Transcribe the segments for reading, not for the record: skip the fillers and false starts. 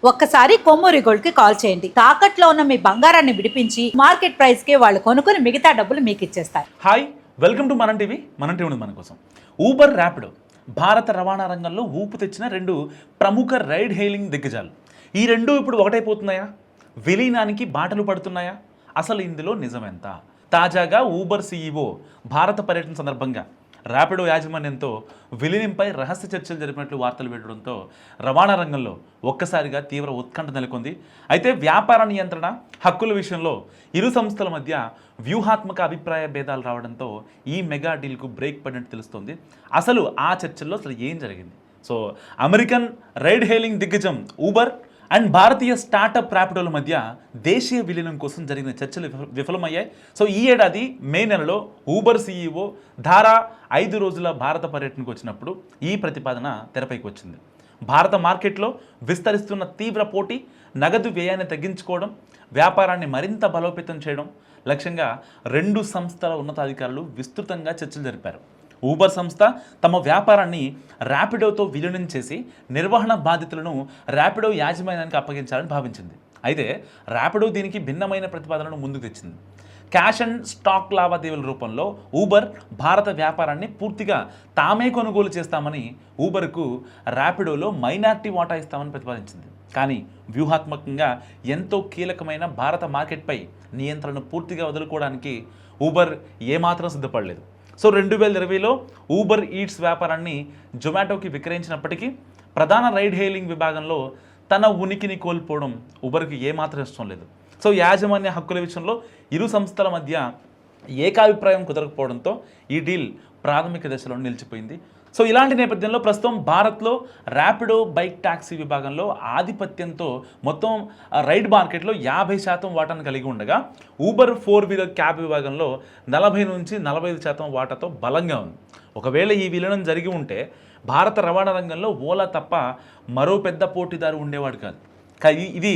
ఒక్కసారి కొమ్మూరి గోల్డ్ కి కాల్ చేయండి. తాకట్లో ఉన్న మీ బంగారాన్ని విడిపించి మార్కెట్ ప్రైస్ కి వాళ్ళు కొనుక్కుని మిగతా డబ్బులు మీకు ఇచ్చేస్తారు. హాయ్, వెల్కమ్ టు మనం టీవీ. మనం టీవీ మన కోసం. ఊబర్, ర్యాపిడో భారత రవాణా రంగంలో ఊపు తెచ్చిన రెండు ప్రముఖ రైడ్ హెయిలింగ్ దిగ్గజాలు. ఈ రెండు ఇప్పుడు ఒకటైపోతున్నాయా? విలీనానికి బాటలు పడుతున్నాయా? అసలు ఇందులో నిజమెంత? తాజాగా ఊబర్ సీఈఓ భారత పర్యటన సందర్భంగా ర్యాపిడో యాజమాన్యంతో విలీనంపై రహస్య చర్చలు జరిపినట్లు వార్తలు పెట్టడంతో రవాణా రంగంలో ఒక్కసారిగా తీవ్ర ఉత్కంఠ నెలకొంది. అయితే వ్యాపార నియంత్రణ, హక్కుల విషయంలో ఇరు సంస్థల మధ్య వ్యూహాత్మక అభిప్రాయ భేదాలు రావడంతో ఈ మెగా డీల్కు బ్రేక్ పడినట్టు తెలుస్తోంది. అసలు ఆ చర్చల్లో ఏం జరిగింది? సో అమెరికన్ రైడ్ హెయిలింగ్ దిగ్గజం ఊబర్ అండ్ భారతీయ స్టార్టప్ ర్యాపిడోల మధ్య దేశీయ విలీనం కోసం జరిగిన చర్చలు విఫలమయ్యాయి. సో ఈ ఏడాది మే నెలలో ఊబర్ సీఈఓ ధారా 5 రోజుల భారత పర్యటనకు వచ్చినప్పుడు ఈ ప్రతిపాదన తెరపైకి వచ్చింది. భారత మార్కెట్లో విస్తరిస్తున్న తీవ్ర పోటీ, నగదు వ్యయాన్ని తగ్గించుకోవడం, వ్యాపారాన్ని మరింత బలోపేతం చేయడం లక్ష్యంగా రెండు సంస్థల ఉన్నతాధికారులు విస్తృతంగా చర్చలు జరిపారు. ఊబర్ సంస్థ తమ వ్యాపారాన్ని ర్యాపిడోతో విలీనం చేసి నిర్వహణ బాధ్యతలను ర్యాపిడో యాజమాన్యానికి అప్పగించాలని భావించింది. అయితే ర్యాపిడో దీనికి భిన్నమైన ప్రతిపాదనను ముందుకు తెచ్చింది. క్యాష్ అండ్ స్టాక్ లావాదేవీల రూపంలో ఊబర్ భారత వ్యాపారాన్ని పూర్తిగా తామే కొనుగోలు చేస్తామని, ఊబర్కు ర్యాపిడోలో మైనారిటీ వాటా ఇస్తామని ప్రతిపాదించింది. కానీ వ్యూహాత్మకంగా ఎంతో కీలకమైన భారత మార్కెట్పై నియంత్రణను పూర్తిగా వదులుకోవడానికి ఊబర్ ఏమాత్రం సిద్ధపడలేదు. సో 2020లో ఊబర్ ఈట్స్ వ్యాపారాన్ని జొమాటోకి విక్రయించినప్పటికీ ప్రధాన రైడ్ హెయిలింగ్ విభాగంలో తన ఉనికిని కోల్పోవడం ఊబర్కి ఏమాత్రం ఇష్టం లేదు. సో యాజమాన్య హక్కుల విషయంలో ఇరు సంస్థల మధ్య ఏకాభిప్రాయం కుదరకపోవడంతో ఈ డీల్ ప్రాథమిక దశలో నిలిచిపోయింది. సో ఇలాంటి నేపథ్యంలో ప్రస్తుతం భారత్లో ర్యాపిడో బైక్ ట్యాక్సీ విభాగంలో ఆధిపత్యంతో మొత్తం రైడ్ మార్కెట్లో 50% వాటాను కలిగి ఉండగా, ఊబర్ 4 వీలర్ క్యాబ్ విభాగంలో 40 నుంచి 45% వాటాతో బలంగా ఉంది. ఒకవేళ ఈ విలీనం జరిగి ఉంటే భారత రవాణా రంగంలో ఓలా తప్ప మరో పెద్ద పోటీదారు ఉండేవాడు కాదు. కానీ ఇది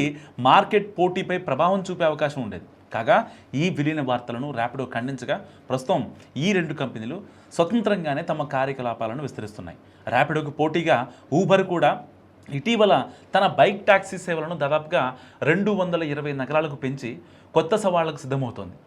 మార్కెట్ పోటీపై ప్రభావం చూపే అవకాశం ఉండేది. కాగా ఈ విలీన వార్తలను ర్యాపిడో ఖండించగా ప్రస్తుతం ఈ రెండు కంపెనీలు స్వతంత్రంగానే తమ కార్యకలాపాలను విస్తరిస్తున్నాయి. ర్యాపిడోకు పోటీగా ఊబర్ కూడా ఇటీవల తన బైక్ ట్యాక్సీ సేవలను దాదాపుగా 220 నగరాలకు పెంచి కొత్త సవాళ్లకు సిద్ధమవుతోంది.